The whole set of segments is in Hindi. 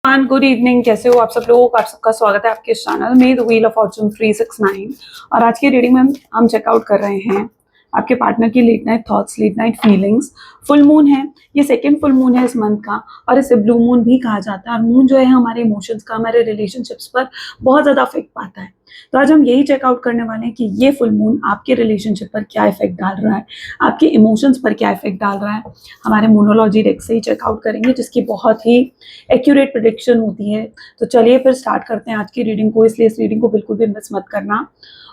Good evening. कैसे हो आप सब लोग? आप सबका स्वागत है आपके चैनल में द व्हील ऑफ फॉर्चून 369। और आज की रीडिंग में हम चेकआउट कर रहे हैं आपके पार्टनर की late night thoughts, late night feelings. Full moon है, ये सेकेंड फुल मून है इस मंथ का, और इसे ब्लू मून भी कहा जाता है। और मून जो है हमारे इमोशंस का, हमारे रिलेशनशिप्स पर बहुत ज़्यादा इफेक्ट पाता है। तो आज हम यही चेकआउट करने वाले हैं कि ये फुल मून आपके रिलेशनशिप पर क्या इफेक्ट डाल रहा है, आपके इमोशंस पर क्या इफेक्ट डाल रहा है। हमारे मोनोलॉजी डेक से ही चेकआउट करेंगे, जिसकी बहुत ही एक्यूरेट प्रेडिक्शन होती है। तो चलिए फिर स्टार्ट करते हैं आज की रीडिंग को, इसलिए इस रीडिंग को बिल्कुल भी मिस मत करना।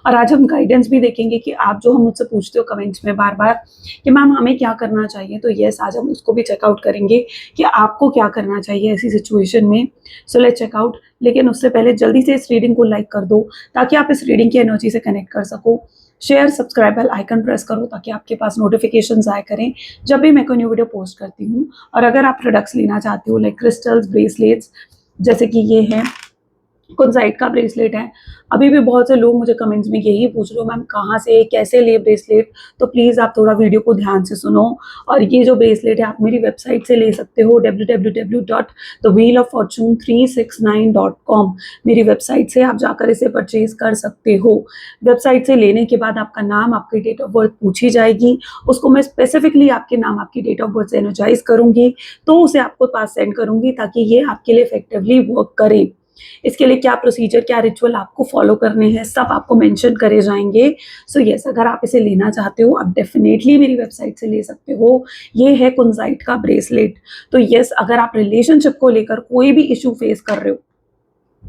और आज हम गाइडेंस भी देखेंगे कि आप जो हम मुझसे पूछते हो कमेंट्स में बार बार कि मैम हमें क्या करना चाहिए, तो यस आज हम उसको भी चेकआउट करेंगे कि आपको क्या करना चाहिए ऐसी सिचुएशन में। So let's check out. लेकिन उससे पहले जल्दी से इस रीडिंग को लाइक कर दो ताकि आप इस रीडिंग की एनर्जी से कनेक्ट कर सको। Share, subscribe, bell icon press करो ताकि आपके पास नोटिफिकेशंस आया करें जब भी मैं कोई न्यू वीडियो पोस्ट करती हूँ। और अगर आप प्रोडक्ट्स लेना चाहते हो लाइक क्रिस्टल्स, ब्रेसलेट्स, जैसे कि ये है कुंजाइट का ब्रेसलेट है। अभी भी बहुत से लोग मुझे कमेंट्स में यही पूछ रहे हो मैम कहाँ से, कैसे ले ब्रेसलेट, तो प्लीज़ आप थोड़ा वीडियो को ध्यान से सुनो। और ये जो ब्रेसलेट है आप मेरी वेबसाइट से ले सकते हो www.thewheeloffortune369.com। मेरी वेबसाइट से आप जाकर इसे परचेज कर सकते हो। वेबसाइट से लेने के बाद आपका नाम, आपकी डेट ऑफ बर्थ पूछी जाएगी। उसको मैं स्पेसिफिकली आपके नाम, आपकी डेट ऑफ बर्थ से एनर्जाइज करूंगी, तो उसे आपको पास सेंड करूंगी ताकि ये आपके लिए इफेक्टिवली वर्क करे। इसके लिए क्या प्रोसीजर, क्या रिचुअल आपको फॉलो करने हैं, सब आपको मेंशन करे जाएंगे। सो यस, अगर आप इसे लेना चाहते हो आप डेफिनेटली मेरी वेबसाइट से ले सकते हो। ये है कुंजाइट का ब्रेसलेट। तो यस, अगर आप रिलेशनशिप को लेकर कोई भी इशू फेस कर रहे हो,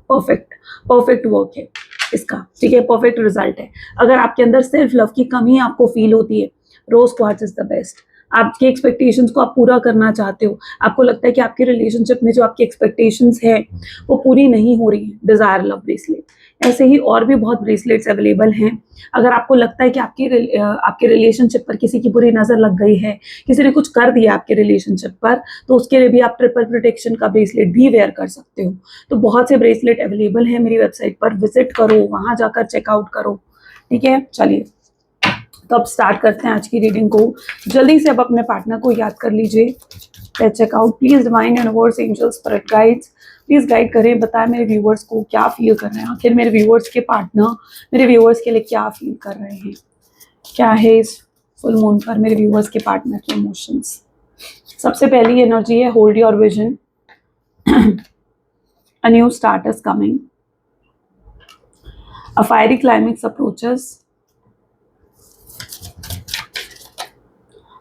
परफेक्ट वर्क है इसका, ठीक है, परफेक्ट रिजल्ट है। अगर आपके अंदर सेल्फ लव की कमी आपको फील होती है, रोज क्वार्ट्ज इज द बेस्ट। आपकी एक्सपेक्टेशंस को आप पूरा करना चाहते हो, आपको लगता है कि आपके रिलेशनशिप में जो आपकी एक्सपेक्टेशंस है वो पूरी नहीं हो रही है, डिजायर लव ब्रेसलेट। ऐसे ही और भी बहुत ब्रेसलेट्स अवेलेबल हैं। अगर आपको लगता है कि आपके रिलेशनशिप पर किसी की बुरी नजर लग गई है, किसी ने कुछ कर दिया आपके रिलेशनशिप पर, तो उसके लिए भी आप ट्रिपल प्रोटेक्शन का ब्रेसलेट भी वेयर कर सकते हो। तो बहुत से ब्रेसलेट अवेलेबल है मेरी वेबसाइट पर, विजिट करो, वहां जाकर चेकआउट करो। ठीक है, चलिए तो अब स्टार्ट करते हैं आज की रीडिंग को। जल्दी से अब अपने पार्टनर को याद कर लीजिए। Let's check out. Please divine universe, angels, spirit guides, please guide करें, बताएं मेरे व्यूवर्स को क्या फील कर रहे हैं, आखिर मेरे व्यूवर्स के पार्टनर मेरे व्यूवर्स के लिए क्या फील कर रहे हैं, क्या है इस फुल मून पर मेरे व्यूवर्स के पार्टनर के इमोशंस। सबसे पहली एनर्जी है hold your vision, a new start is coming, a fiery climax approaches,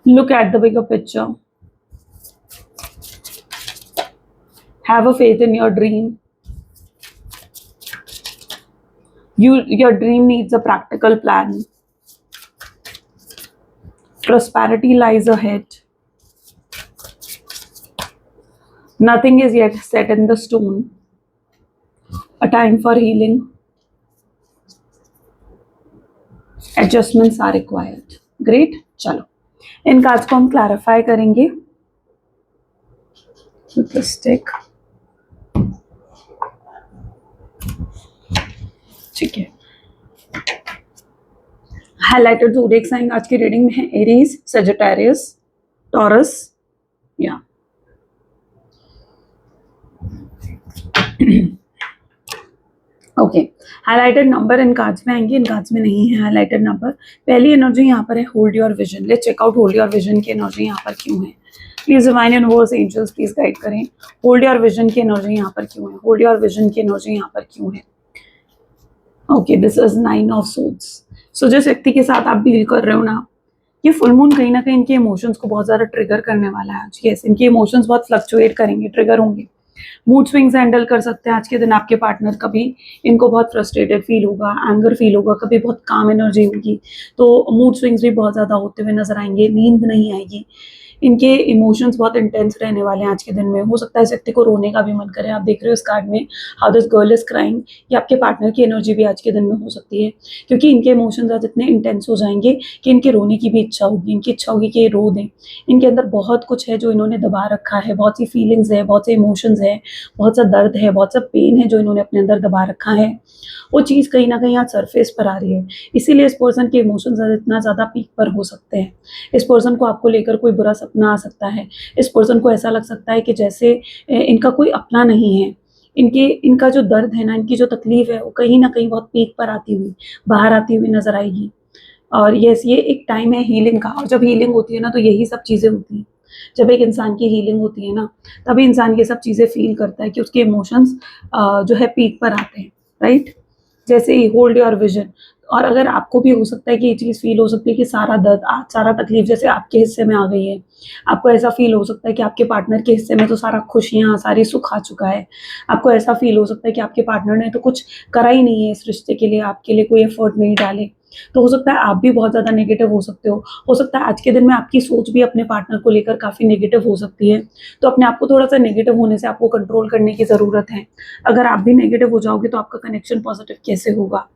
look at the bigger picture, have a faith in your dream. Your dream needs a practical plan. Prosperity lies ahead. Nothing is yet set in the stone. A time for healing. Adjustments are required. Great. चलो इन कार्ड्स को हम क्लैरिफाई करेंगे with the stick. ठीक है, हाइलाइटेड ज़ोडिएक साइन आज की रीडिंग में है एरीज, सजिटेरियस, टॉरस, या okay. Highlighted number in cards में आएंगे, इन कार्ड्स में नहीं है हाइलाइटेड नंबर। पहली एनर्जी यहाँ पर है hold your vision. Let's check out hold your vision की एनर्जी यहाँ पर क्यों है। Please divine universe, angels please guide करें, होल्ड योर विजन की एनर्जी यहाँ पर क्यों है, होल्ड योर विजन की एनर्जी यहाँ पर क्यों है। Okay, this is 9 of swords. So जिस व्यक्ति के साथ आप डील कर रहे हो ना, ये फुल मून कहीं ना कहीं इनके इमोशंस को बहुत ज्यादा ट्रिगर करने वाला है आज। यस, इनके इमोशंस बहुत फ्लक्चुएट करेंगे, ट्रिगर होंगे। मूड स्विंग्स हैंडल कर सकते हैं आज के दिन आपके पार्टनर। कभी इनको बहुत फ्रस्ट्रेटेड फील होगा, एंगर फील होगा, कभी बहुत काम एनर्जी होगी, तो मूड स्विंग्स भी बहुत ज़्यादा होते हुए नजर आएंगे। नींद नहीं आएगी, इनके इमोशंस बहुत इंटेंस रहने वाले हैं आज के दिन में। हो सकता है इस व्यक्ति को रोने का भी मन करे। आप देख रहे हो इस कार्ड में how this girl is crying, ये आपके पार्टनर की एनर्जी भी आज के दिन में हो सकती है, क्योंकि इनके इमोशंस आज इतने इंटेंस हो जाएंगे कि इनके रोने की भी इच्छा होगी, इनकी इच्छा होगी कि ये रो दें। इनके अंदर बहुत कुछ है जो इन्होंने दबा रखा है, बहुत सी फीलिंग्स है, बहुत से इमोशंस है, बहुत सा दर्द है, बहुत सा पेन है जो इन्होंने अपने अंदर दबा रखा है। वो चीज़ कहीं ना कहीं आज सरफेस पर आ रही है, इसीलिए इस पर्सन के इमोशंस इतना ज़्यादा पीक पर हो सकते हैं। इस पर्सन को आपको लेकर कोई बुरा सपना आ सकता है। इस पर्सन को ऐसा लग सकता है कि जैसे इनका कोई अपना नहीं है। इनका जो दर्द है ना, इनकी जो तकलीफ है, वो कहीं ना कहीं बहुत पीक पर आती हुई बाहर आती हुई नजर आएगी। और यस, ये एक टाइम है हीलिंग का, और जब हीलिंग होती है ना तो यही सब चीज़ें होती हैं। जब एक इंसान की हीलिंग होती है ना, तभी इंसान ये सब चीज़ें फील करता है कि उसके इमोशंस जो है पीक पर आते हैं, राइट। जैसे ही होल्ड योर विजन। और अगर आपको भी हो सकता है कि ये चीज़ फील हो सकती है कि सारा दर्द सारा तकलीफ जैसे आपके हिस्से में आ गई है। आपको ऐसा फील हो सकता है कि आपके पार्टनर के हिस्से में तो सारा खुशियाँ सारी सुख आ चुका है। आपको ऐसा फील हो सकता है कि आपके पार्टनर ने तो कुछ करा ही नहीं है इस रिश्ते के लिए, आपके लिए कोई एफर्ट नहीं डाले। तो हो सकता है आप भी बहुत ज़्यादा नेगेटिव हो सकते हो सकता है आज के दिन में आपकी सोच भी अपने पार्टनर को लेकर काफ़ी नेगेटिव हो सकती है। तो अपने आप को थोड़ा-सा नेगेटिव होने से आपको कंट्रोल करने की ज़रूरत है। अगर आप भी नेगेटिव हो जाओगे तो आपका कनेक्शन पॉजिटिव कैसे होगा?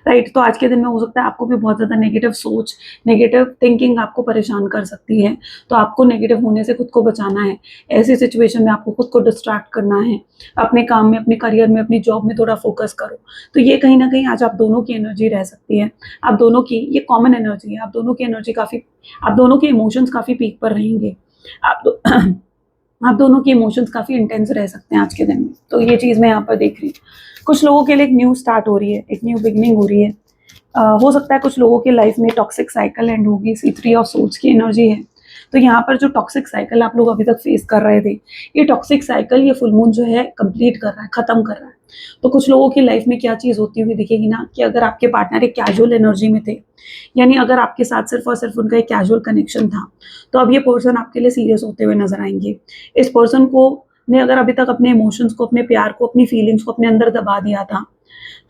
राइट। तो आज के दिन में हो सकता है आपको भी बहुत ज़्यादा नेगेटिव सोच, नेगेटिव थिंकिंग आपको परेशान कर सकती है। तो आपको नेगेटिव होने से खुद को बचाना है। ऐसी सिचुएशन में आपको खुद को डिस्ट्रैक्ट करना है। अपने काम में, अपने करियर में, अपनी जॉब में थोड़ा फोकस करो। तो ये कहीं न कहीं आज आप दोनों की एनर्जी रह सकती है। आप दोनों की ये कॉमन एनर्जी है। आप दोनों के इमोशंस काफ़ी पीक पर रहेंगे। आप दो आप दोनों के इमोशंस काफ़ी इंटेंस रह सकते हैं आज के दिन में। तो ये चीज़ मैं यहाँ पर देख रही हूँ। कुछ लोगों के लिए एक न्यू स्टार्ट हो रही है, एक न्यू बिगिनिंग हो रही है। हो सकता है कुछ लोगों की लाइफ में टॉक्सिक साइकिल एंड होगी, C3 ऑफ सोर्ड्स की एनर्जी है। तो यहाँ पर जो टॉक्सिक साइकिल आप लोग अभी तक फेस कर रहे थे, ये टॉक्सिक साइकिल ये फुल मून जो है कंप्लीट कर रहा है, खत्म कर रहा है। तो कुछ लोगों की लाइफ में क्या चीज़ होती हुई दिखेगी ना, कि अगर आपके पार्टनर एक कैजुअल एनर्जी में थे, यानी अगर आपके साथ सिर्फ और सिर्फ उनका एक कैजुअल कनेक्शन था, तो अब ये पर्सन आपके लिए सीरियस होते हुए नजर आएंगे। इस पर्सन को ने अगर अभी तक अपने इमोशंस को, अपने प्यार को, अपनी फीलिंग्स को अपने अंदर दबा दिया था,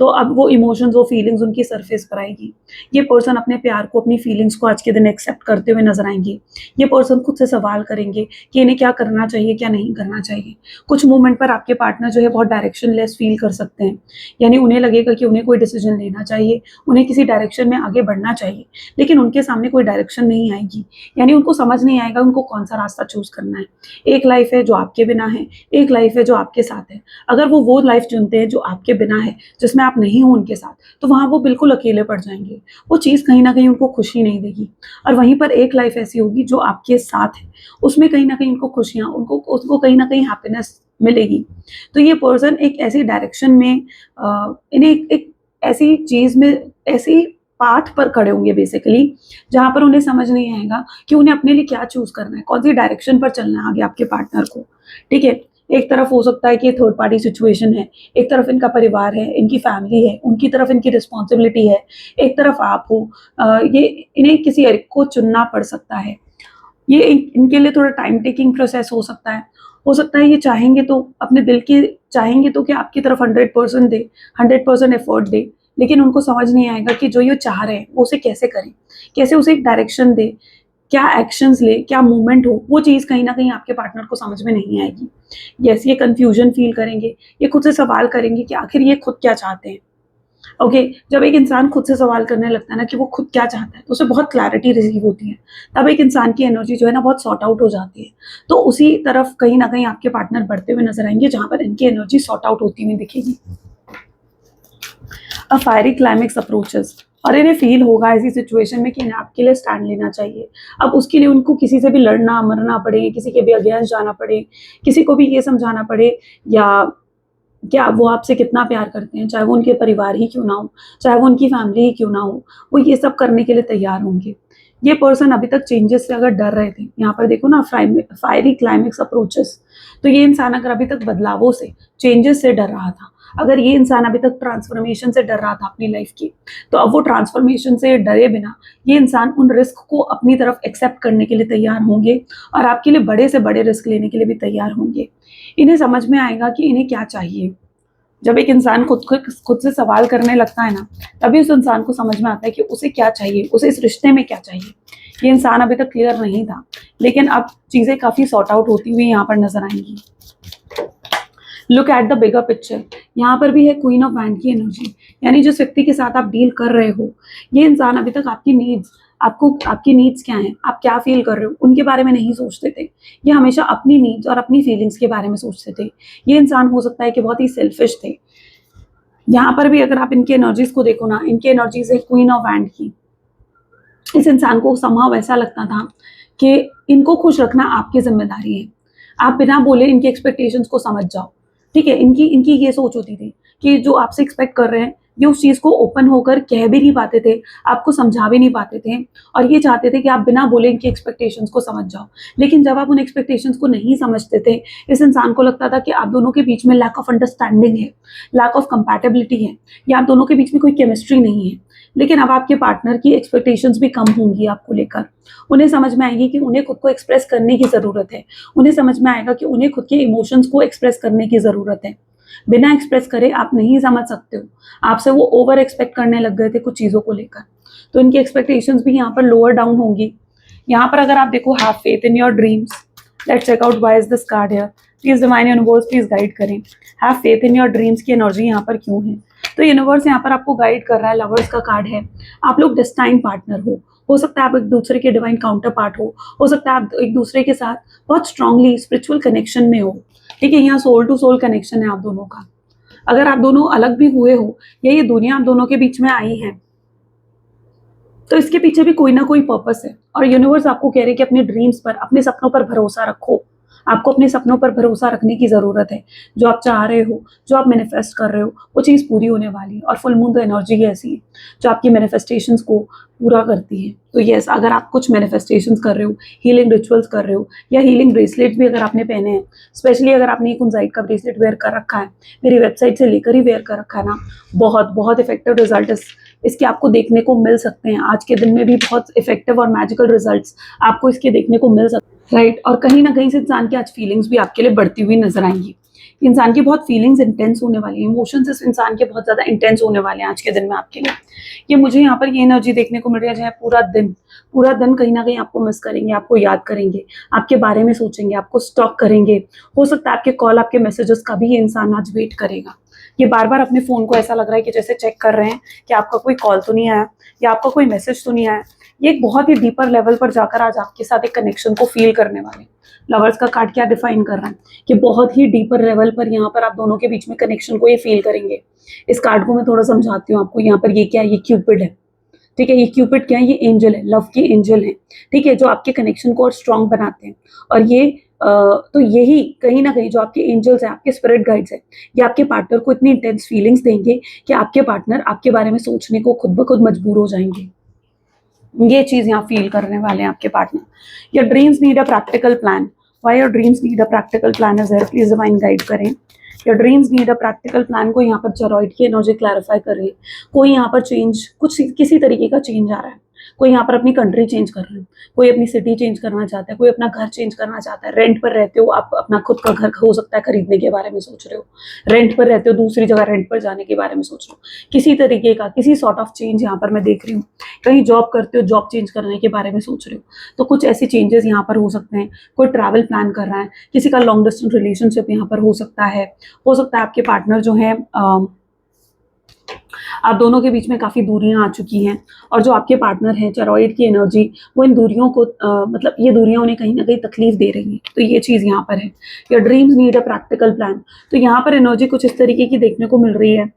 तो अब वो इमोशंस, वो फीलिंग्स उनकी सरफेस पर आएगी। ये पर्सन अपने प्यार को, अपनी फीलिंग्स को आज के दिन एक्सेप्ट करते हुए नजर आएंगे। ये पर्सन खुद से सवाल करेंगे कि इन्हें क्या करना चाहिए, क्या नहीं करना चाहिए। कुछ मोमेंट पर आपके पार्टनर जो है बहुत डायरेक्शन लेस फील कर सकते हैं, यानी उन्हें लगेगा कि उन्हें कोई डिसीजन लेना चाहिए, उन्हें किसी डायरेक्शन में आगे बढ़ना चाहिए, लेकिन उनके सामने कोई डायरेक्शन नहीं आएगी, यानी उनको समझ नहीं आएगा उनको कौन सा रास्ता चूज करना है। एक लाइफ है जो आपके बिना है, एक लाइफ है जो आपके साथ है। अगर वो लाइफ चुनते हैं जो आपके बिना है, जिसमें आप नहीं हो उनके साथ, तो वहाँ वो बिल्कुल अकेले पड़ जाएँगे। वो चीज़ कहीं न कहीं उनको खुशी नहीं देगी। और वहीं पर एक लाइफ़ ऐसी होगी जो आपके साथ है, उसमें कहीं न कहीं उनको खुशियाँ, उसको कहीं न कहीं हैप्पीनेस मिलेगी। तो ये पर्सन एक ऐसी डायरेक्शन में इन्हें एक ऐसी चीज़ में, ऐसी पाथ पर खड़े होंगे बेसिकली, जहाँ पर उन्हें समझ नहीं आएगा कि उन्हें अपने लिए क्या चूज़ करना है, कौन-सी डायरेक्शन पर चलना है आगे आपके पार्टनर को, ठीक है? एक तरफ हो सकता है कि थर्ड पार्टी सिचुएशन है, एक तरफ इनका परिवार है, इनकी फैमिली है, उनकी तरफ इनकी रिस्पॉन्सिबिलिटी है, एक तरफ आप हो। ये इन्हें किसी एक को चुनना पड़ सकता है। ये इनके लिए थोड़ा टाइम टेकिंग प्रोसेस हो सकता है। हो सकता है ये चाहेंगे तो अपने दिल की चाहेंगे तो कि आपकी तरफ 100% दे, 100% एफर्ट दे, लेकिन उनको समझ नहीं आएगा कि जो ये चाह रहे हैं, वो उसे कैसे करें? कैसे उसे एक डायरेक्शन दें? क्या एक्शंस लें? क्या मूवमेंट हो? वो चीज़ कहीं न कहीं आपके पार्टनर को समझ में नहीं आएगी। येस, ये कन्फ्यूजन फ़ील करेंगे, ये खुद से सवाल करेंगे कि आखिर ये खुद क्या चाहते हैं? ओके, जब एक इंसान खुद से सवाल करने लगता है ना कि वो खुद क्या चाहता है, तो उसे बहुत क्लैरिटी रिसीव होती है। तब एक इंसान की एनर्जी जो है ना बहुत सॉर्ट आउट हो जाती है। तो उसी तरफ कहीं न कहीं आपके पार्टनर बढ़ते हुए नज़र आएँगे, जहाँ पर इनकी एनर्जी सॉर्ट आउट होती हुई दिखेगी। फायरी क्लाइमेक्स अप्रोचेस, और इन्हें फील होगा ऐसी सिचुएशन में कि इन्हें आपके लिए स्टैंड लेना चाहिए। अब उसके लिए उनको किसी से भी लड़ना मरना पड़े, किसी के भी अगेंस्ट जाना पड़े, किसी को भी ये समझाना पड़े, या क्या वो आपसे कितना प्यार करते हैं, चाहे वो उनके परिवार ही क्यों ना हो, चाहे वो उनकी फैमिली ही क्यों ना हो, वो ये सब करने के लिए तैयार होंगे। ये पर्सन अभी तक चेंजेस से अगर डर रहे थे, यहाँ पर देखो ना फायरी क्लाइमेक्स अप्रोचेस, तो ये इंसान अगर अभी तक बदलावों से, चेंजेस से डर रहा था, अगर ये इंसान अभी तक ट्रांसफॉर्मेशन से डर रहा था अपनी लाइफ की, तो अब वो ट्रांसफॉर्मेशन से डरे बिना ये इंसान उन रिस्क को अपनी तरफ एक्सेप्ट करने के लिए तैयार होंगे, और आपके लिए बड़े से बड़े रिस्क लेने के लिए भी तैयार होंगे। इन्हें समझ में आएगा कि इन्हें क्या चाहिए। जब एक इंसान खुद से सवाल करने लगता है ना, तभी उस इंसान को समझ में आता है कि उसे क्या चाहिए, उसे इस रिश्ते में क्या चाहिए। ये इंसान अभी तक क्लियर नहीं था, लेकिन अब चीज़ें काफ़ी सॉर्ट आउट होती हुई यहाँ पर नज़र आएंगी। Look at the bigger picture, यहाँ पर भी है क्वीन ऑफ वैंड की एनर्जी, यानी जिस व्यक्ति के साथ आप डील कर रहे हो, ये इंसान अभी तक आपकी नीड्स, आपकी नीड्स क्या हैं, आप क्या फील कर रहे हो, उनके बारे में नहीं सोचते थे। ये हमेशा अपनी नीड्स और अपनी फीलिंग्स के बारे में सोचते थे। ये इंसान हो सकता है कि बहुत ही सेल्फिश थे। यहाँ पर भी अगर आप इनकी एनर्जीज को देखो ना, इनकी एनर्जीज है क्वीन ऑफ वैंड की। इस इंसान को समहाउ ऐसा लगता था कि इनको खुश रखना आपकी जिम्मेदारी है। आप बिना बोले इनकी एक्सपेक्टेशंस को समझ जाओ, ठीक है। इनकी इनकी ये सोच होती थी कि जो आपसे एक्सपेक्ट कर रहे हैं, ये उस चीज़ को ओपन होकर कह भी नहीं पाते थे, आपको समझा भी नहीं पाते थे, और ये चाहते थे कि आप बिना बोले इनकी एक्सपेक्टेशंस को समझ जाओ। लेकिन जब आप उन एक्सपेक्टेशंस को नहीं समझते थे, इस इंसान को लगता था कि आप दोनों के बीच में लैक ऑफ अंडरस्टैंडिंग है, लैक ऑफ कंपैटिबिलिटी है, या आप दोनों के बीच में कोई केमिस्ट्री नहीं है। लेकिन अब आपके पार्टनर की एक्सपेक्टेशंस भी कम होंगी आपको लेकर। उन्हें समझ में आएगी कि उन्हें खुद को एक्सप्रेस करने की ज़रूरत है। उन्हें समझ में आएगा कि उन्हें खुद के इमोशंस को एक्सप्रेस करने की ज़रूरत है। बिना एक्सप्रेस करे आप नहीं समझ सकते हो। आपसे वो ओवर एक्सपेक्ट करने लग गए थे कुछ चीज़ों को लेकर, तो इनकी एक्सपेक्टेशंस भी यहाँ पर लोअर डाउन होंगी। यहाँ पर अगर आप देखो, have faith in your dreams, let's check out why is this card here. Please divine universe please guide करें, have faith in your dreams की एनर्जी यहाँ पर क्यों है। तो यूनिवर्स यहाँ पर आपको गाइड कर रहा है, लवर्स का कार्ड है। आप लोग डेस्टाइन पार्टनर हो सकता है आप एक दूसरे के डिवाइन काउंटर पार्ट हो सकता है आप एक दूसरे के साथ बहुत स्ट्रांगली स्पिरिचुअल कनेक्शन में हो, ठीक है। यहाँ सोल टू सोल कनेक्शन है आप दोनों का। अगर आप दोनों अलग भी हुए हो या ये दुनिया आप दोनों के बीच में आई है, तो इसके पीछे भी कोई ना कोई पर्पस है। और यूनिवर्स आपको कह रहे हैं कि अपने ड्रीम्स पर, अपने सपनों पर भरोसा रखो। आपको अपने सपनों पर भरोसा रखने की ज़रूरत है। जो आप चाह रहे हो, जो आप मैनिफेस्ट कर रहे हो, वो चीज़ पूरी होने वाली है। और फुल मून तो एनर्जी ही ऐसी है जो आपकी मैनिफेस्टेशंस को पूरा करती है। तो यस, अगर आप कुछ मैनिफेस्टेशंस कर रहे हो, हीलिंग रिचुअल्स कर रहे हो, या हीलिंग ब्रेसलेट भी अगर आपने पहने हैं, स्पेशली अगर आपने एक कुंजाइट का ब्रेसलेट वेयर कर रखा है, मेरी वेबसाइट से लेकर ही वेयर कर रखा है ना, बहुत बहुत इफेक्टिव रिजल्ट इसके आपको देखने को मिल सकते हैं। आज के दिन में भी बहुत इफेक्टिव और मैजिकल रिजल्ट्स आपको इसके देखने को मिल सकते हैं, राइट। और कहीं ना कहीं से इंसान की आज फीलिंग्स भी आपके लिए बढ़ती हुई नजर आएंगी। इंसान की बहुत फीलिंग्स इंटेंस होने वाली है, इमोशंस इस इंसान के बहुत ज़्यादा इंटेंस होने वाले हैं आज के दिन में आपके लिए। ये मुझे यहाँ पर ये एनर्जी देखने को मिल रही है, जहाँ पूरा दिन कहीं ना कहीं आपको मिस करेंगे, आपको याद करेंगे, आपके बारे में सोचेंगे, आपको स्टॉक करेंगे। हो सकता है आपके कॉल, आपके मैसेजेस का भी ये इंसान आज वेट करेगा। ये बार बार अपने फ़ोन को ऐसा लग रहा है कि जैसे चेक कर रहे हैं कि आपका कोई कॉल तो नहीं आया या आपका कोई मैसेज तो नहीं आया। ये एक बहुत ही डीपर लेवल पर जाकर आज आपके साथ एक कनेक्शन को फील करने वाले। लवर्स का कार्ड क्या डिफाइन कर रहा है कि बहुत ही डीपर लेवल पर यहाँ पर आप दोनों के बीच में कनेक्शन को ये फील करेंगे। इस कार्ड को मैं थोड़ा समझाती हूँ आपको। यहाँ पर ये क्या है, ये क्यूपिड है, ठीक है। ये क्यूपिड क्या है, ये एंजल है, लव की एंजल है, ठीक है, जो आपके कनेक्शन को और स्ट्रॉन्ग बनाते हैं। और ये तो यही कहीं ना कहीं जो आपके एंजल्स हैं, आपके स्पिरिट गाइड्स हैं, ये आपके पार्टनर को इतनी इंटेंस फीलिंग्स देंगे कि आपके पार्टनर आपके बारे में सोचने को खुद ब खुद मजबूर हो जाएंगे। ये चीज यहाँ फील करने वाले हैं आपके partner. Your dreams need a practical plan, why your dreams need a practical plan is there, please divine guide करें। Your dreams need a practical plan को यहाँ पर चरॉइड की एनर्जी क्लैरिफाई कर रही है। कोई यहाँ पर चेंज, कुछ किसी तरीके का चेंज आ रहा है। कोई यहाँ पर अपनी कंट्री चेंज कर रहा है, कोई अपनी सिटी चेंज करना चाहता है, कोई अपना घर चेंज करना चाहता है। रेंट पर रहते हो आप, अपना खुद का घर हो सकता है खरीदने के बारे में सोच रहे हो। रेंट पर रहते हो, दूसरी जगह रेंट पर जाने के बारे में सोच रहे हो। किसी तरीके का, किसी सॉर्ट ऑफ चेंज यहाँ पर मैं देख रही हूँ। कहीं जॉब करते हो, जॉब चेंज करने के बारे में सोच रहे हो, तो कुछ ऐसे चेंजेस यहाँ पर हो सकते हैं। कोई ट्रैवल प्लान कर रहा है, किसी का लॉन्ग डिस्टेंस रिलेशनशिप यहाँ पर हो सकता है। हो सकता है आपके पार्टनर जो है, आप दोनों के बीच में काफ़ी दूरियां आ चुकी हैं, और जो आपके पार्टनर हैं, चरॉइड की एनर्जी, वो इन दूरियों को मतलब ये दूरियां उन्हें कहीं ना कहीं तकलीफ दे रही हैं। तो ये चीज़ यहाँ पर है। Your dreams need a practical plan. तो यहाँ पर एनर्जी कुछ इस तरीके की देखने को मिल रही है,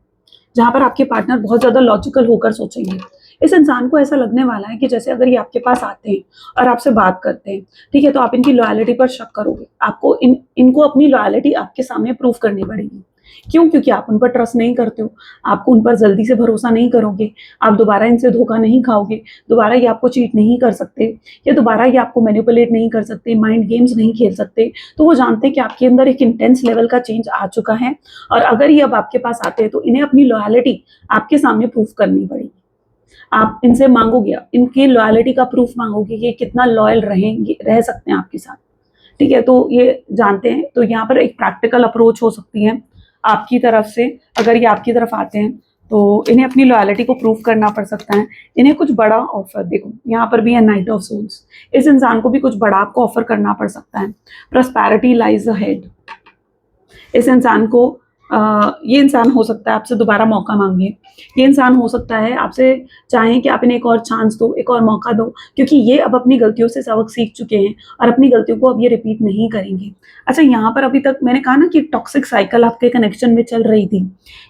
जहाँ पर आपके पार्टनर बहुत ज़्यादा लॉजिकल होकर सोचेंगे। इस इंसान को ऐसा लगने वाला है कि जैसे अगर ये आपके पास आते हैं और आपसे बात करते हैं, ठीक है, तो आप इनकी लॉयलिटी पर शक करोगे। आपको इनको अपनी लॉयलिटी आपके सामने प्रूव करनी पड़ेगी। क्यों? क्योंकि आप उन पर ट्रस्ट नहीं करते हो, आपको उन पर जल्दी से भरोसा नहीं करोगे, आप दोबारा इनसे धोखा नहीं खाओगे, दोबारा ये आपको चीट नहीं कर सकते, या दोबारा ये आपको मैनिपुलेट नहीं कर सकते, माइंड गेम्स नहीं खेल सकते। तो वो जानते हैं कि आपके अंदर एक इंटेंस लेवल का चेंज आ चुका है, और अगर ये अब आपके पास आते हैं तो इन्हें अपनी लॉयलिटी आपके सामने प्रूफ करनी पड़ेगी। आप इनसे मांगोगे, इनकी लॉयलिटी का प्रूफ मांगोगे कि कितना लॉयल रह सकते हैं आपके साथ, ठीक है। तो ये जानते हैं। तो यहाँ पर एक प्रैक्टिकल अप्रोच हो सकती है आपकी तरफ से। अगर ये आपकी तरफ आते हैं तो इन्हें अपनी लॉयलिटी को प्रूव करना पड़ सकता है। इन्हें कुछ बड़ा ऑफर, देखो यहाँ पर भी है नाइट ऑफ सोल्स, इस इंसान को भी कुछ बड़ा आपको ऑफर करना पड़ सकता है। Prosperity lies ahead. इस इंसान को ये इंसान हो सकता है आपसे दोबारा मौका मांगे। ये इंसान हो सकता है आपसे चाहें कि आप इन्हें एक और चांस दो, एक और मौका दो, क्योंकि ये अब अपनी गलतियों से सबक सीख चुके हैं और अपनी गलतियों को अब ये रिपीट नहीं करेंगे। अच्छा, यहाँ पर अभी तक मैंने कहा ना कि टॉक्सिक साइकिल आपके कनेक्शन में चल रही थी।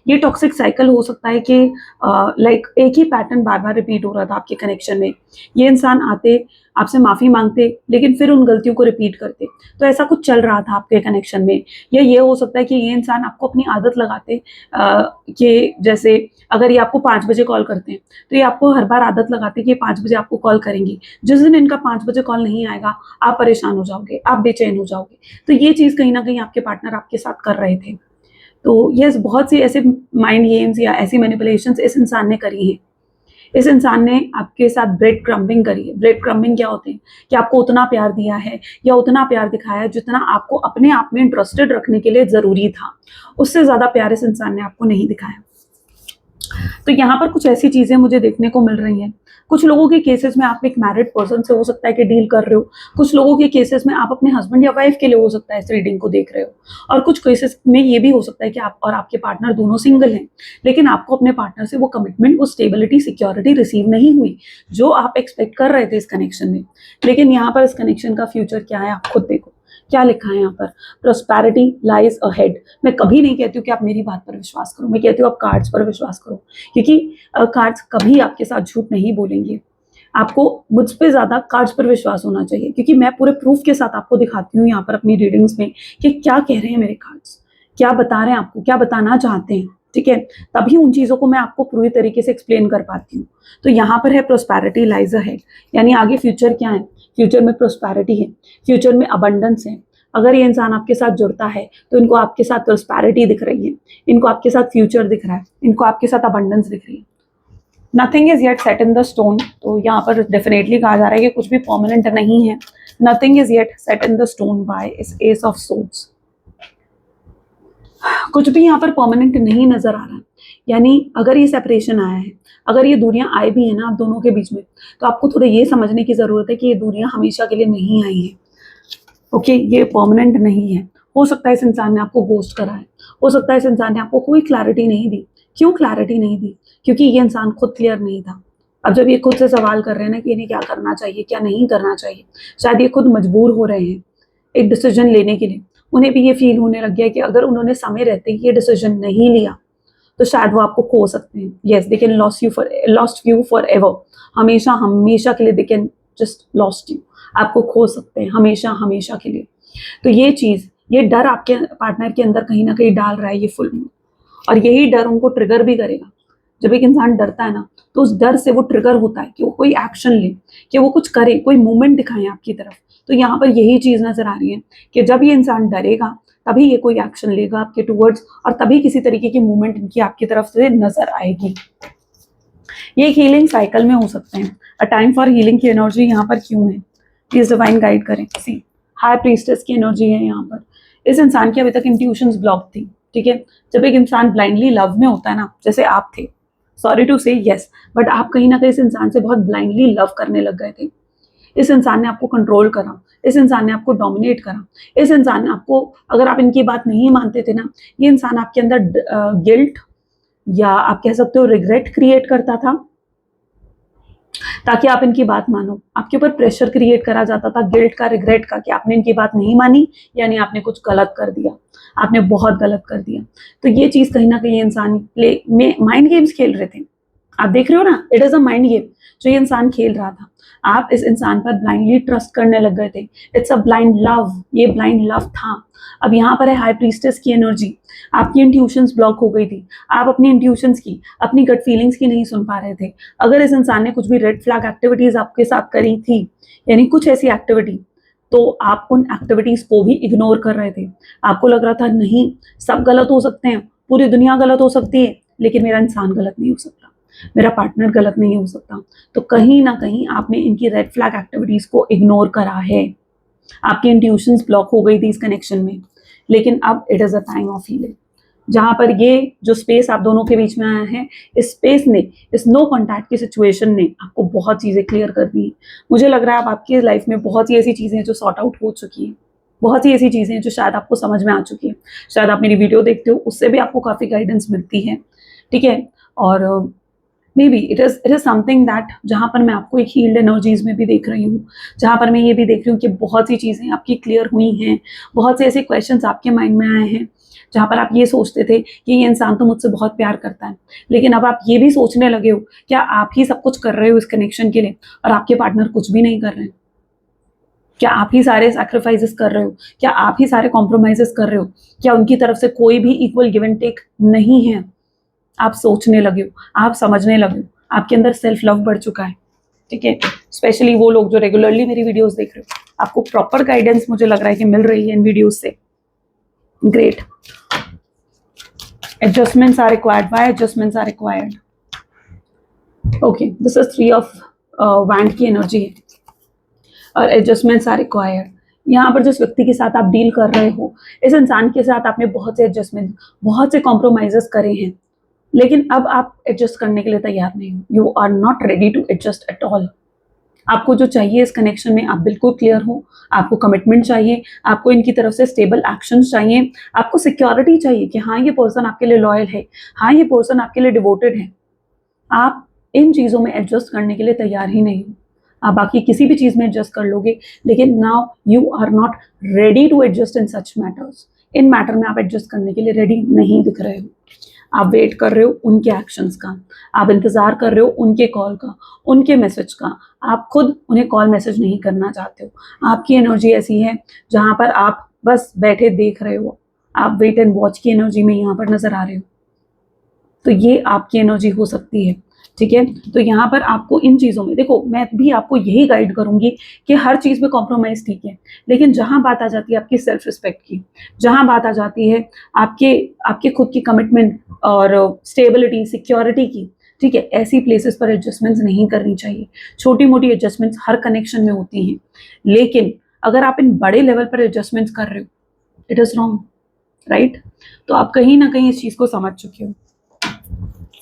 ये टॉक्सिक साइकिल हो सकता है कि लाइक एक ही पैटर्न बार बार रिपीट हो रहा था आपके कनेक्शन में। ये इंसान आते, आपसे माफ़ी मांगते लेकिन फिर उन गलतियों को रिपीट करते। तो ऐसा कुछ चल रहा था आपके कनेक्शन में, या ये हो सकता है कि ये इंसान आपको अपनी आदत लगाते कि जैसे अगर ये आपको 5 बजे कॉल करते हैं, तो ये आपको हर बार आदत लगाते हैं कि ये 5 बजे आपको कॉल करेंगे। जिस दिन इनका 5 बजे कॉल नहीं आएगा, आप परेशान हो जाओगे, आप बेचैन हो जाओगे। तो ये चीज़ कहीं न कहीं आपके पार्टनर आपके साथ कर रहे थे। तो यस, बहुत सी ऐसे माइंड गेम्स या ऐसी मैनिपुलेशंस इस इंसान ने करी हैं। इस इंसान ने आपके साथ ब्रेड क्रम्बिंग करी है। ब्रेड क्रम्बिंग क्या होते हैं कि आपको उतना प्यार दिया है या उतना प्यार दिखाया है जितना आपको अपने आप में इंटरेस्टेड रखने के लिए ज़रूरी था। उससे ज़्यादा प्यार इस इंसान ने आपको नहीं दिखाया। तो यहाँ पर कुछ ऐसी चीज़ें मुझे देखने को मिल रही हैं। कुछ लोगों के केसेस में आप एक मैरिड पर्सन से हो सकता है कि डील कर रहे हो। कुछ लोगों के केसेस में आप अपने हस्बैंड या वाइफ के लिए हो सकता है इस रीडिंग को देख रहे हो। और कुछ केसेस में ये भी हो सकता है कि आप और आपके पार्टनर दोनों सिंगल हैं, लेकिन आपको अपने पार्टनर से वो कमिटमेंट, वो स्टेबिलिटी, सिक्योरिटी रिसीव नहीं हुई, जो आप एक्सपेक्ट कर रहे थे इस कनेक्शन में। लेकिन यहाँ पर इस कनेक्शन का फ्यूचर क्या है, आप खुद देखो। क्या लिखा है यहाँ पर? Prosperity lies ahead. मैं कभी नहीं कहती हूँ कि आप मेरी बात पर विश्वास करो, मैं कहती हूँ आप कार्ड्स पर विश्वास करो, क्योंकि कार्ड्स कभी आपके साथ झूठ नहीं बोलेंगे। आपको मुझ पे ज़्यादा कार्ड्स पर विश्वास होना चाहिए, क्योंकि मैं पूरे प्रूफ के साथ आपको दिखाती हूँ यहाँ पर अपनी रीडिंग्स में कि क्या कह रहे हैं मेरे कार्ड्स, क्या बता रहे हैं आपको, क्या बताना चाहते हैं। ठीक है, तभी उन चीज़ों को मैं आपको पूरी तरीके से एक्सप्लेन कर पाती हूँ। तो यहाँ पर है प्रोस्पेरिटी लाइज अहेड, यानी आगे फ्यूचर क्या है? फ्यूचर में प्रोस्पेरिटी है, फ्यूचर में अबंडेंस है। अगर ये इंसान आपके साथ जुड़ता है तो इनको आपके साथ प्रोस्पेरिटी दिख रही है, इनको आपके साथ फ्यूचर दिख रहा है, इनको आपके साथ अबंडेंस दिख रही है। Nothing is yet set in the stone. तो यहाँ पर डेफिनेटली कहा जा रहा है कि कुछ भी परमानेंट नहीं है। Nothing is yet set in the stone by इस एस ऑफ सोर्ड्स। कुछ भी यहाँ पर परमानेंट नहीं नजर आ रहा है। यानी अगर ये सेपरेशन आया है, अगर ये दूरियां आई भी है ना आप दोनों के बीच में, तो आपको थोड़ा ये समझने की जरूरत है कि ये दूरियां हमेशा के लिए नहीं आई है। ओके, ये परमानेंट नहीं है। हो सकता है इस इंसान ने आपको गोस्ट करा है, हो सकता है इस इंसान ने आपको कोई क्लैरिटी नहीं दी। क्यों क्लैरिटी नहीं दी? क्योंकि ये इंसान खुद क्लियर नहीं था। अब जब ये खुद से सवाल कर रहे हैं ना कि इन्हें क्या करना चाहिए, क्या नहीं करना चाहिए, शायद ये खुद मजबूर हो रहे हैं एक डिसीजन लेने के लिए। उन्हें भी ये फील होने लग गया कि अगर उन्होंने समय रहते ही ये डिसीजन नहीं लिया तो शायद वो आपको खो सकते हैं। Yes, they can lost you for ever. हमेशा हमेशा के लिए they can just lost you. आपको खो सकते हैं हमेशा हमेशा के लिए। तो ये चीज़, ये डर आपके पार्टनर के अंदर कहीं ना कहीं डाल रहा है ये फुल मून, और यही डर उनको ट्रिगर भी करेगा। जब एक इंसान डरता है ना, तो उस डर से वो ट्रिगर होता है कि वो कोई एक्शन ले, कि वो कुछ करे, कोई मूवमेंट दिखाए आपकी तरफ। तो यहाँ पर यही चीज़ नजर आ रही है कि जब ये इंसान डरेगा तभी ये कोई एक्शन लेगा आपके टूवर्ड्स, और तभी किसी तरीके की मूवमेंट इनकी आपकी तरफ से नजर आएगी। ये एक हीलिंग साइकिल में हो सकते हैं। अ टाइम फॉर हीलिंग की एनर्जी यहाँ पर क्यों है? प्लीज डिवाइन गाइड करें। सी, हाई प्रीस्टेस की एनर्जी है यहाँ पर। इस इंसान की अभी तक इंट्यूशंस ब्लॉक थी। ठीक है, जब एक इंसान ब्लाइंडली लव में होता है ना, जैसे आप थे, सॉरी टू से यस, बट आप कहीं ना कहीं इस इंसान से बहुत ब्लाइंडली लव करने लग गए थे। इस इंसान ने आपको कंट्रोल करा, इस इंसान ने आपको डोमिनेट करा, इस इंसान ने आपको, अगर आप इनकी बात नहीं मानते थे ना, ये इंसान आपके अंदर गिल्ट या आप कह सकते हो रिग्रेट क्रिएट करता था ताकि आप इनकी बात मानो। आपके ऊपर प्रेशर क्रिएट करा जाता था गिल्ट का, रिग्रेट का, कि आपने इनकी बात नहीं मानी यानी आपने कुछ गलत कर दिया, आपने बहुत गलत कर दिया। तो ये चीज कहीं ना कहीं इंसान प्ले में माइंड गेम्स खेल रहे थे। आप देख रहे हो ना, it is a mind game जो ये इंसान खेल रहा था। आप इस इंसान पर ब्लाइंडली ट्रस्ट करने लग गए थे। इट्स अ ब्लाइंड लव, ये ब्लाइंड लव था। अब यहाँ पर है हाई प्रीस्टेस की एनर्जी। आपकी इंट्यूशंस ब्लॉक हो गई थी, आप अपनी इंट्यूशंस की, अपनी गट फीलिंग्स की नहीं सुन पा रहे थे। अगर इस इंसान ने कुछ भी रेड फ्लैग एक्टिविटीज आपके साथ करी थी, यानी कुछ ऐसी एक्टिविटी, तो आप उन एक्टिविटीज को भी इग्नोर कर रहे थे। आपको लग रहा था नहीं, सब गलत हो सकते हैं, पूरी दुनिया गलत हो सकती है, लेकिन मेरा इंसान गलत नहीं हो सकता, मेरा पार्टनर गलत नहीं हो सकता। तो कहीं ना कहीं आपने इनकी रेड फ्लैग एक्टिविटीज को इग्नोर करा है। आपकी इंट्यूशंस ब्लॉक हो गई थी इस कनेक्शन में। लेकिन अब it is a time of healing, जहां पर ये जो स्पेस आप दोनों के बीच में आया है, इस स्पेस ने, इस नो कॉन्टैक्ट की सिचुएशन ने आपको बहुत चीजें क्लियर कर दी। मुझे लग रहा है अब आपकी लाइफ में बहुत सी ऐसी चीजें हैं जो सॉर्ट आउट हो चुकी हैं, बहुत सी ऐसी चीजें हैं जो शायद आपको समझ में आ चुकी है। शायद आप मेरी वीडियो देखते हो, उससे भी आपको काफी गाइडेंस मिलती है। ठीक है, और may be it is something that, जहाँ पर मैं आपको एक हील्ड एनर्जीज में भी देख रही हूँ, जहाँ पर मैं ये भी देख रही हूँ कि बहुत सी चीज़ें आपकी क्लियर हुई हैं, बहुत से ऐसे क्वेश्चंस आपके माइंड में आए हैं जहाँ पर आप ये सोचते थे कि ये इंसान तो मुझसे बहुत प्यार करता है, लेकिन अब आप ये भी सोचने लगे हो क्या आप ही सब कुछ कर रहे हो इस कनेक्शन के लिए और आपके पार्टनर कुछ भी नहीं कर रहे हैं। क्या आप ही सारे सैक्रिफाइसेस कर रहे हो? क्या आप ही सारे कॉम्प्रोमाइजेस कर रहे हो? क्या उनकी तरफ से कोई भी इक्वल गिव एंड टेक नहीं है? आप सोचने लगे हो, आप समझने लगे हो, आपके अंदर सेल्फ लव बढ़ चुका है। ठीक है, स्पेशली वो लोग जो रेगुलरली मेरी वीडियोस देख रहे हो, आपको प्रॉपर गाइडेंस मुझे लग रहा है कि मिल रही है इन वीडियोस से। Great. Adjustments are required. Why adjustments are required? Okay, this is 3 of wand की एनर्जी है और एडजस्टमेंट्स आर रिक्वायर्ड। यहाँ पर जिस व्यक्ति के साथ आप डील कर रहे हो, इस इंसान के साथ आपने बहुत से एडजस्टमेंट, बहुत से कॉम्प्रोमाइजेस करे हैं, लेकिन अब आप एडजस्ट करने के लिए तैयार नहीं हो। You are not ready to adjust at all. आपको जो चाहिए इस कनेक्शन में, आप बिल्कुल क्लियर हो। आपको कमिटमेंट चाहिए, आपको इनकी तरफ से स्टेबल एक्शंस चाहिए, आपको सिक्योरिटी चाहिए कि हाँ ये पर्सन आपके लिए लॉयल है, हाँ ये पर्सन आपके लिए डिवोटेड है। आप इन चीज़ों में एडजस्ट करने के लिए तैयार ही नहीं हो। आप बाकी किसी भी चीज़ में एडजस्ट कर लोगे, लेकिन now you are not ready to adjust in such matters. इन मैटर में आप एडजस्ट करने के लिए रेडी नहीं दिख रहे हो। आप वेट कर रहे हो उनके एक्शंस का, आप इंतज़ार कर रहे हो उनके कॉल का, उनके मैसेज का। आप खुद उन्हें कॉल मैसेज नहीं करना चाहते हो। आपकी एनर्जी ऐसी है जहाँ पर आप बस बैठे देख रहे हो, आप वेट एंड वॉच की एनर्जी में यहाँ पर नज़र आ रहे हो। तो ये आपकी एनर्जी हो सकती है। ठीक है, तो यहाँ पर आपको इन चीज़ों में, देखो मैं भी आपको यही गाइड करूँगी कि हर चीज़ में कॉम्प्रोमाइज़ ठीक है, लेकिन जहाँ बात आ जाती है आपकी सेल्फ रिस्पेक्ट की, जहाँ बात आ जाती है आपके आपके खुद की कमिटमेंट और स्टेबिलिटी, सिक्योरिटी की, ठीक है, ऐसी प्लेसेस पर एडजस्टमेंट्स नहीं करनी चाहिए। छोटी मोटी एडजस्टमेंट्स हर कनेक्शन में होती हैं, लेकिन अगर आप इन बड़े लेवल पर एडजस्टमेंट्स कर रहे हो, इट इज़ रॉन्ग, राइट? तो आप कहीं ना कहीं इस चीज़ को समझ चुके हो।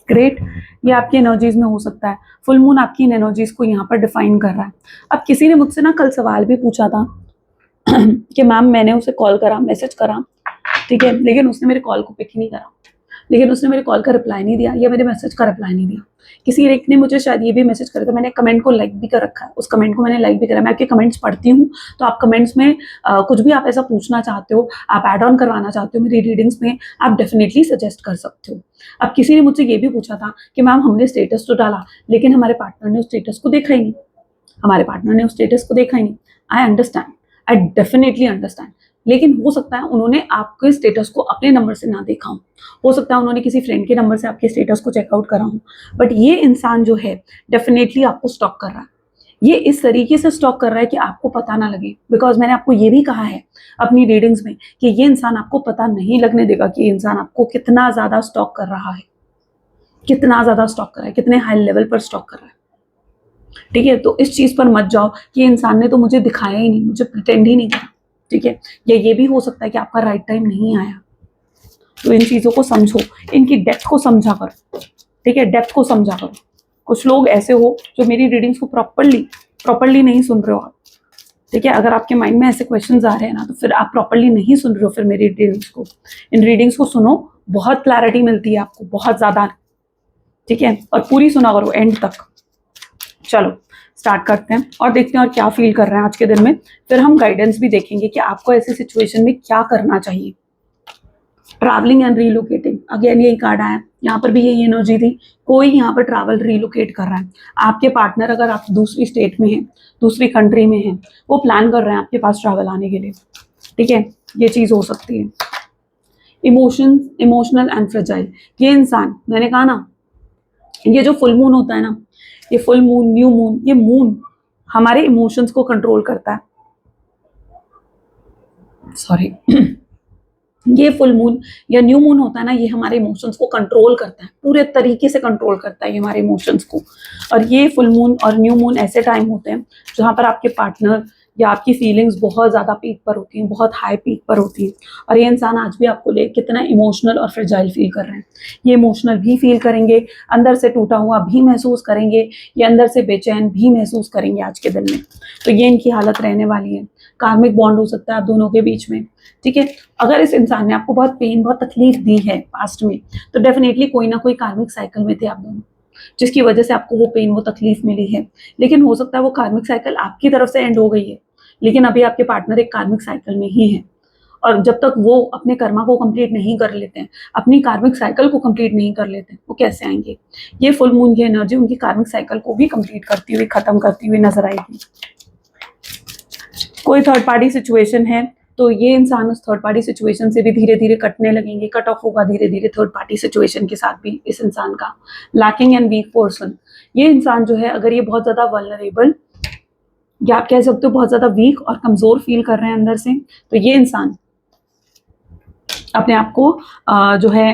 ग्रेट। ये आपकी एनर्जीज में हो सकता है। फुल मून आपकी इन एनर्जीज को यहाँ पर डिफाइन कर रहा है। अब किसी ने मुझसे ना कल सवाल भी पूछा था कि मैम मैंने उसे कॉल करा, मैसेज करा, ठीक है, लेकिन उसने मेरे कॉल को पिक ही नहीं करा, लेकिन उसने मेरे कॉल का रिप्लाई नहीं दिया या मेरे मैसेज का रिप्लाई नहीं दिया। किसी एक ने मुझे शायद ये भी मैसेज करा था, मैंने कमेंट को लाइक भी कर रखा है, उस कमेंट को मैंने लाइक भी करा। मैं आपके कमेंट्स पढ़ती हूँ, तो आप कमेंट्स में कुछ भी आप ऐसा पूछना चाहते हो, आप ऐड ऑन करवाना चाहते हो मेरी रीडिंग्स में, आप डेफिनेटली सजेस्ट कर सकते हो। अब किसी ने मुझसे ये भी पूछा था कि मैम हमने स्टेटस तो डाला, लेकिन हमारे पार्टनर ने उस स्टेटस को देखा ही नहीं, हमारे पार्टनर ने उस स्टेटस को देखा ही नहीं। I understand, I definitely understand, लेकिन हो सकता है उन्होंने आपके स्टेटस को अपने नंबर से ना देखा हो सकता है उन्होंने किसी फ्रेंड के नंबर से आपके स्टेटस को चेकआउट करा हो, बट ये इंसान जो है डेफिनेटली आपको स्टॉक कर रहा है। ये इस तरीके से स्टॉक कर रहा है कि आपको पता ना लगे, बिकॉज मैंने आपको ये भी कहा है अपनी रीडिंग्स में कि ये इंसान आपको पता नहीं लगने देगा कि ये इंसान आपको कितना ज़्यादा स्टॉक कर रहा है, कितना ज़्यादा स्टॉक कर रहा है, कितने हाई लेवल पर स्टॉक कर रहा है। ठीक है, तो इस चीज़ पर मत जाओ कि इंसान ने तो मुझे दिखाया ही नहीं, मुझे प्रिटेंड ही नहीं करा। ठीक है, या ये भी हो सकता है कि आपका राइट टाइम नहीं आया। तो इन चीज़ों को समझो, इनकी डेप्थ को समझा करो। ठीक है, डेप्थ को समझा करो। कुछ लोग ऐसे हो जो मेरी रीडिंग्स को प्रॉपरली नहीं सुन रहे हो आप। ठीक है, अगर आपके माइंड में ऐसे क्वेश्चंस आ रहे हैं ना, तो फिर आप प्रॉपरली नहीं सुन रहे हो फिर मेरी रीडिंग्स को। इन रीडिंग्स को सुनो, बहुत क्लैरिटी मिलती है आपको, बहुत ज़्यादा। ठीक है, और पूरी सुना करो एंड तक। चलो स्टार्ट करते हैं और देखते हैं और क्या फील कर रहे हैं आज के दिन में। फिर हम गाइडेंस भी देखेंगे कि आपको ऐसी सिचुएशन में क्या करना चाहिए। ट्रैवलिंग एंड रीलोकेटिंग, अगेन यही कार्ड आया, यहाँ पर भी यही एनर्जी थी। कोई यहाँ पर ट्रैवल रीलोकेट कर रहा है। आपके पार्टनर अगर आप दूसरी स्टेट में हैं, दूसरी कंट्री में हैं, वो प्लान कर रहे हैं आपके पास ट्रैवल आने के लिए। ठीक है, ये चीज़ हो सकती है। इमोशनल एंड फ्रेजाइल, ये इंसान, मैंने कहा ना, ये जो फुल मून होता है ना, ये फुल मून, न्यू मून, ये मून हमारे इमोशंस को कंट्रोल करता है। सॉरी ये फुल मून या न्यू मून होता है ना, ये हमारे इमोशंस को कंट्रोल करता है, पूरे तरीके से कंट्रोल करता है ये हमारे इमोशंस को। और ये फुल मून और न्यू मून ऐसे टाइम होते हैं जहाँ पर आपके पार्टनर या आपकी फीलिंग्स बहुत ज़्यादा पीक पर होती हैं, बहुत हाई पीक पर होती हैं। और ये इंसान आज भी आपको ले कितना इमोशनल और फ्रेजाइल फील कर रहे हैं। ये इमोशनल भी फील करेंगे, अंदर से टूटा हुआ भी महसूस करेंगे, ये अंदर से बेचैन भी महसूस करेंगे आज के दिन में। तो ये इनकी हालत रहने वाली है। कार्मिक बॉन्ड हो सकता है आप दोनों के बीच में। ठीक है, अगर इस इंसान ने आपको बहुत पेन, बहुत तकलीफ दी है पास्ट में, तो डेफिनेटली कोई ना कोई कार्मिक साइकिल में थे आप दोनों, जिसकी वजह से आपको वो पेन, वो तकलीफ मिली है। लेकिन हो सकता है वो कार्मिक साइकिल आपकी तरफ से एंड हो गई है, लेकिन अभी आपके पार्टनर एक कार्मिक साइकिल में ही है। और जब तक वो अपने कर्मा को कंप्लीट नहीं कर लेते हैं, अपनी कार्मिक साइकिल को कंप्लीट नहीं कर लेते हैं, वो कैसे आएंगे? ये फुल मून की एनर्जी उनकी कार्मिक साइकिल को भी कंप्लीट करती हुई, खत्म करती हुई नजर आएगी। कोई थर्ड पार्टी सिचुएशन है तो ये इंसान उस थर्ड पार्टी सिचुएशन से भी धीरे धीरे कटने लगेंगे, कट ऑफ होगा धीरे धीरे थर्ड पार्टी सिचुएशन के साथ भी इस इंसान का। लैकिंग एंड वीक पर्सन, ये इंसान जो है अगर ये बहुत ज़्यादा वल्नरेबल या आप कह सकते हो बहुत ज़्यादा वीक और कमज़ोर फील कर रहे हैं अंदर से, तो ये इंसान अपने आप को जो है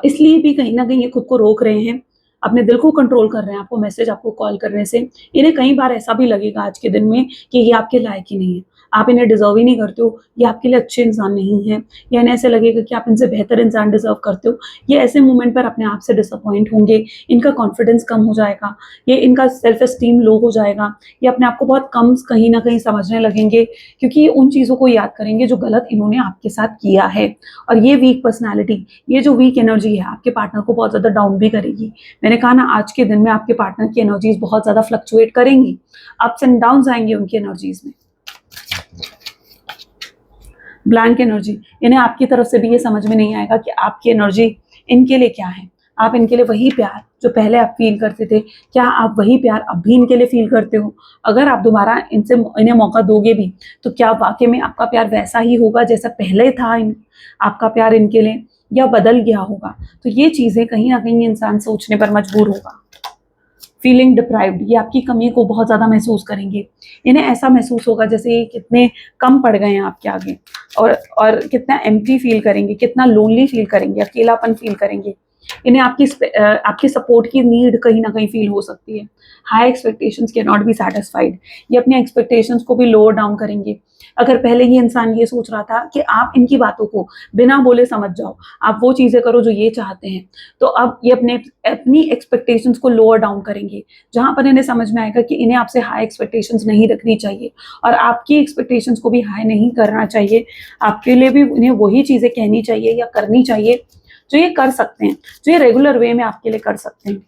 इसलिए भी कहीं ना कहीं ये खुद को रोक रहे हैं, अपने दिल को कंट्रोल कर रहे हैं आपको मैसेज, आपको कॉल करने से। इन्हें कई बार ऐसा भी लगेगा आज के दिन में कि ये आपके लायक ही नहीं है, आप इन्हें डिजर्व ही नहीं करते हो, ये आपके लिए अच्छे इंसान नहीं है, या इन्हें ऐसे लगेगा कि आप इनसे बेहतर इंसान डिजर्व करते हो। ये ऐसे मोमेंट पर अपने आप से डिसअपॉइंट होंगे, इनका कॉन्फिडेंस कम हो जाएगा, ये इनका सेल्फ एस्टीम लो हो जाएगा, ये अपने आप को बहुत कम कहीं ना कहीं समझने लगेंगे, क्योंकि ये उन चीज़ों को याद करेंगे जो गलत इन्होंने आपके साथ किया है। और ये वीक पर्सनैलिटी, ये जो वीक एनर्जी है आपके पार्टनर को बहुत ज़्यादा डाउन भी करेगी। मैंने कहा ना, आज के दिन में आपके पार्टनर की एनर्जीज बहुत ज़्यादा फ्लक्चुएट करेंगी, अप्स एंड डाउन्स आएंगे उनकी एनर्जीज में। ब्लैंक एनर्जी, इन्हें आपकी तरफ से भी ये समझ में नहीं आएगा कि आपकी एनर्जी इनके लिए क्या है। आप इनके लिए वही प्यार जो पहले आप फील करते थे, क्या आप वही प्यार अब भी इनके लिए फील करते हो? अगर आप दोबारा इन्हें मौका दोगे भी तो क्या वाकई में आपका प्यार वैसा ही होगा जैसा पहले था आपका प्यार इनके लिए, या बदल गया होगा? तो ये चीज़ें कहीं ना कहीं इंसान सोचने पर मजबूर होगा। फीलिंग डिप्राइव्ड, ये आपकी कमी को बहुत ज़्यादा महसूस करेंगे। इन्हें ऐसा महसूस होगा जैसे ये कितने कम पड़ गए हैं आपके आगे, और कितना एम्प्टी फील करेंगे, कितना लोनली फील करेंगे, अकेलापन फील करेंगे। इन्हें आपकी सपोर्ट की नीड कहीं ना कहीं फील हो सकती है। High expectations can not be satisfied, ये अपनी एक्सपेक्टेशंस को भी लोअर डाउन करेंगे। अगर पहले ये इंसान ये सोच रहा था कि आप इनकी बातों को बिना बोले समझ जाओ, आप वो चीज़ें करो जो ये चाहते हैं, तो अब ये अपनी एक्सपेक्टेशंस को लोअर डाउन करेंगे, जहाँ पर इन्हें समझ में आएगा कि इन्हें आपसे हाई एक्सपेक्टेशंस नहीं रखनी चाहिए और आपकी एक्सपेक्टेशंस को भी हाई नहीं करना चाहिए। आपके लिए भी इन्हें वही चीज़ें कहनी चाहिए या करनी चाहिए जो ये कर सकते हैं, जो ये रेगुलर वे में आपके लिए कर सकते हैं।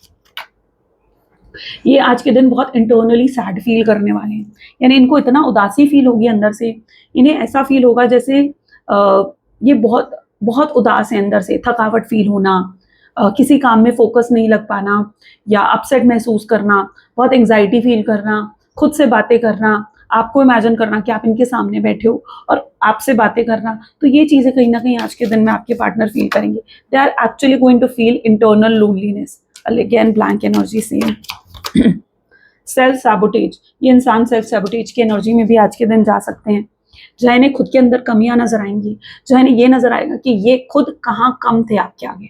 ये आज के दिन बहुत इंटरनली सैड फील करने वाले हैं, यानी इनको इतना उदासी फील होगी अंदर से, इन्हें ऐसा फील होगा जैसे ये बहुत बहुत उदास है अंदर से, थकावट फील होना, किसी काम में फोकस नहीं लग पाना, या अपसेट महसूस करना, बहुत एंग्जाइटी फील करना, खुद से बातें करना, आपको इमेजिन करना कि आप इनके सामने बैठे हो और आपसे बातें करना। तो ये चीज़ें कहीं ना कहीं आज के दिन में आपके पार्टनर फील करेंगे। They are actually going to feel internal loneliness. Again blank energy same. Self sabotage, ये इंसान सेल्फ सैबोटेज की एनर्जी में भी आज के दिन जा सकते हैं, जहाँ इन्हें खुद के अंदर कमियां नजर आएंगी, जहाँ इन्हें ये नजर आएगा कि ये खुद कहाँ कम थे आपके आगे,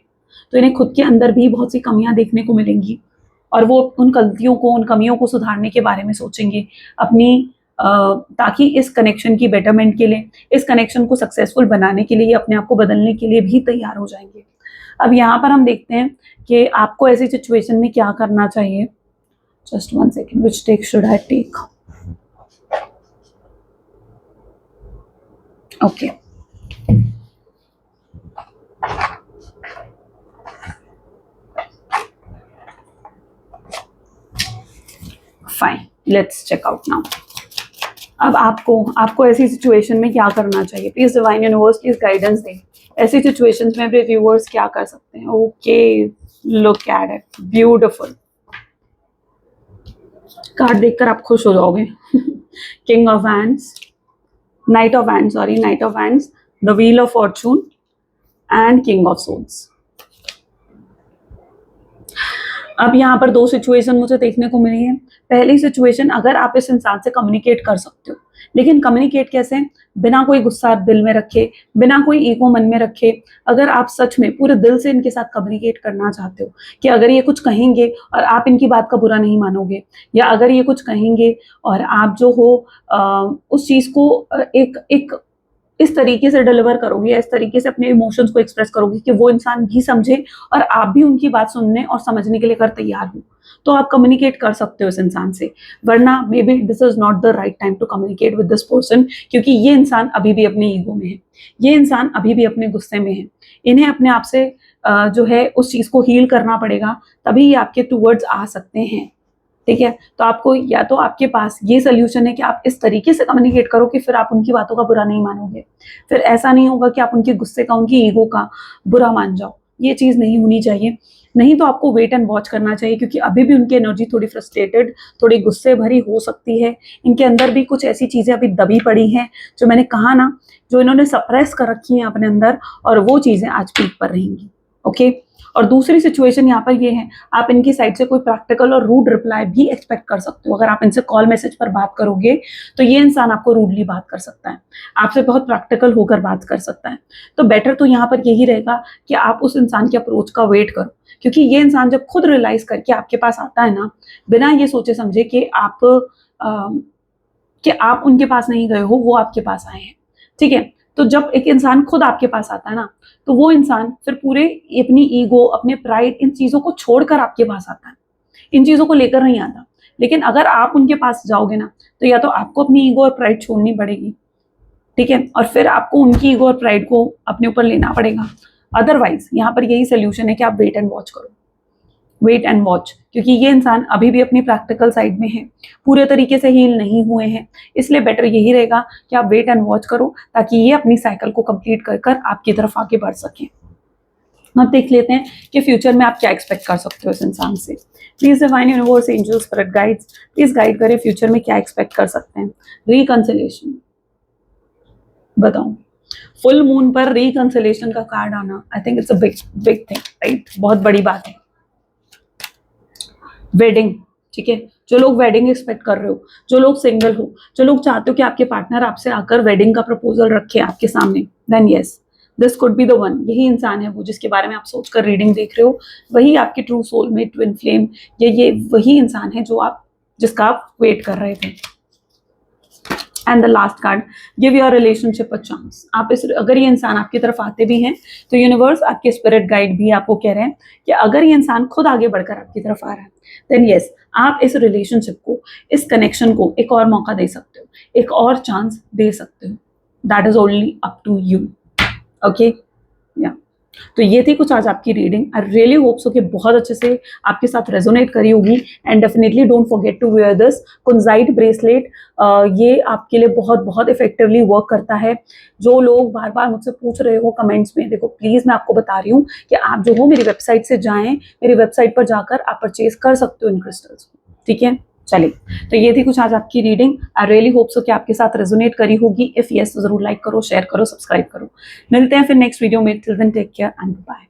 तो इन्हें खुद के अंदर भी बहुत सी कमियां देखने को मिलेंगी और वो उन गलतियों को, उन कमियों को सुधारने के बारे में सोचेंगे अपनी, ताकि इस कनेक्शन की बेटरमेंट के लिए, इस कनेक्शन को सक्सेसफुल बनाने के लिए, अपने आप को बदलने के लिए भी तैयार हो जाएंगे। अब यहाँ पर हम देखते हैं कि आपको ऐसी सिचुएशन में क्या करना चाहिए। Just 1 second, which take should I take? Okay. Fine, let's check out now. अब आपको ऐसी सिचुएशन में क्या करना चाहिए? Please divine universe please guidance दें। ऐसी सिचुएशंस में अपने व्यूअर्स क्या कर सकते हैं? Okay, look at it, beautiful. Card देखकर आप खुश हो जाओगे। King of wands, knight of wands, the wheel of fortune and king of souls. अब यहाँ पर 2 सिचुएशन मुझे देखने को मिली है। पहली सिचुएशन, अगर आप इस इंसान से कम्युनिकेट कर सकते हो, लेकिन कम्युनिकेट कैसे? बिना कोई गुस्सा दिल में रखे, बिना कोई ईगो मन में रखे। अगर आप सच में पूरे दिल से इनके साथ कम्युनिकेट करना चाहते हो कि अगर ये कुछ कहेंगे और आप इनकी बात का बुरा नहीं मानोगे, या अगर ये कुछ कहेंगे और आप जो हो उस चीज़ को एक इस तरीके से डिलीवर करोगे, इस तरीके से अपने इमोशंस को एक्सप्रेस करोगे कि वो इंसान भी समझे और आप भी उनकी बात सुनने और समझने के लिए कर तैयार हो, तो आप कम्युनिकेट कर सकते हो इस इंसान से। वरना maybe this is not the right time to communicate with this person, क्योंकि ये इंसान अभी भी अपने ईगो में है, ये इंसान अभी भी अपने गुस्से में है। इन्हें अपने आप से जो है उस चीज़ को हील करना पड़ेगा, तभी ये आपके टूवर्ड्स आ सकते हैं। ठीक है, तो आपको, या तो आपके पास ये सोल्यूशन है कि आप इस तरीके से कम्युनिकेट करो कि फिर आप उनकी बातों का बुरा नहीं मानोगे, फिर ऐसा नहीं होगा कि आप उनके गुस्से का, उनकी ईगो का बुरा मान जाओ। ये चीज़ नहीं होनी चाहिए। नहीं तो आपको वेट एंड वॉच करना चाहिए, क्योंकि अभी भी उनकी एनर्जी थोड़ी फ्रस्ट्रेटेड, थोड़ी गुस्से भरी हो सकती है। इनके अंदर भी कुछ ऐसी चीज़ें अभी दबी पड़ी हैं, जो मैंने कहा ना, जो इन्होंने सप्रेस कर रखी हैं अपने अंदर, और वो चीज़ें आज पीक पर रहेंगी। ओके। और दूसरी सिचुएशन यहाँ पर ये है, आप इनकी साइड से कोई प्रैक्टिकल और रूड रिप्लाई भी एक्सपेक्ट कर सकते हो। अगर आप इनसे कॉल मैसेज पर बात करोगे तो ये इंसान आपको रूडली बात कर सकता है, आपसे बहुत प्रैक्टिकल होकर बात कर सकता है। तो बेटर तो यहाँ पर यही रहेगा कि आप उस इंसान के अप्रोच का वेट करो, क्योंकि ये इंसान जब खुद रियलाइज करके आपके पास आता है ना, बिना ये सोचे समझे कि आप उनके पास नहीं गए हो, वो आपके पास आए हैं। ठीक है। तो जब एक इंसान खुद आपके पास आता है ना, तो वो इंसान फिर पूरे अपनी ईगो, अपने प्राइड, इन चीजों को छोड़कर आपके पास आता है, इन चीजों को लेकर नहीं आता। लेकिन अगर आप उनके पास जाओगे ना, तो या तो आपको अपनी ईगो और प्राइड छोड़नी पड़ेगी, ठीक है, और फिर आपको उनकी ईगो और प्राइड को अपने ऊपर लेना पड़ेगा। अदरवाइज यहाँ पर यही सोल्यूशन है कि आप वेट एंड वॉच करो, वेट एंड वॉच, क्योंकि ये इंसान अभी भी अपनी प्रैक्टिकल साइड में है, पूरे तरीके से हील नहीं हुए हैं। इसलिए बेटर यही रहेगा कि आप वेट एंड वॉच करो, ताकि ये अपनी साइकिल को कंप्लीट कर कर आपकी तरफ आगे बढ़ सकें। अब देख लेते हैं कि फ्यूचर में आप क्या एक्सपेक्ट कर सकते हो इस इंसान से। Please divine universe, angels, spirit guides, please guide करें फ्यूचर में क्या एक्सपेक्ट कर सकते हैं। रिकंसिलेशन, बताओ, फुल मून पर रिकंसिलेशन का कार्ड आना, I think it's a big big thing, right, बहुत बड़ी बात है। वेडिंग, ठीक है, जो लोग वेडिंग एक्सपेक्ट कर रहे हो, जो लोग सिंगल हो, जो लोग चाहते हो कि आपके पार्टनर आपसे आकर वेडिंग का प्रपोजल रखे आपके सामने, then yes, this could be the one. यही इंसान है वो जिसके बारे में आप सोचकर रीडिंग देख रहे हो, वही आपकी ट्रू सोलमेट, ट्विन फ्लेम, ये वही इंसान है जिसका आप वेट कर रहे थे। And the last card, give your relationship a chance. अगर ये इंसान आपकी तरफ आते भी हैं, तो यूनिवर्स, आपके स्पिरिट गाइड भी आपको कह रहे हैं कि अगर ये इंसान खुद आगे बढ़कर आपकी तरफ आ रहा है, देन यस, आप इस रिलेशनशिप को, इस कनेक्शन को एक और मौका दे सकते हो, एक और चांस दे सकते हो। That is only up to you. Okay, या तो ये थी कुछ आज आपकी reading. I really hope so कि बहुत अच्छे से आपके साथ रेजोनेट करी होगी। And definitely don't forget to wear this kunzite bracelet. ये आपके लिए बहुत बहुत इफेक्टिवली वर्क करता है। जो लोग बार बार मुझसे पूछ रहे हो कमेंट्स में, देखो प्लीज मैं आपको बता रही हूँ कि आप जो हो मेरी वेबसाइट से जाएं, मेरी वेबसाइट पर जाकर आप परचेज कर सकते हो इन क्रिस्टल्स को, ठीक है। चलिए, तो ये थी कुछ आज आपकी reading. I really hope so कि आपके साथ रेजोनेट करी होगी। इफ यस तो जरूर लाइक करो, शेयर करो, सब्सक्राइब करो। मिलते हैं फिर नेक्स्ट वीडियो में। Till then take care and bye.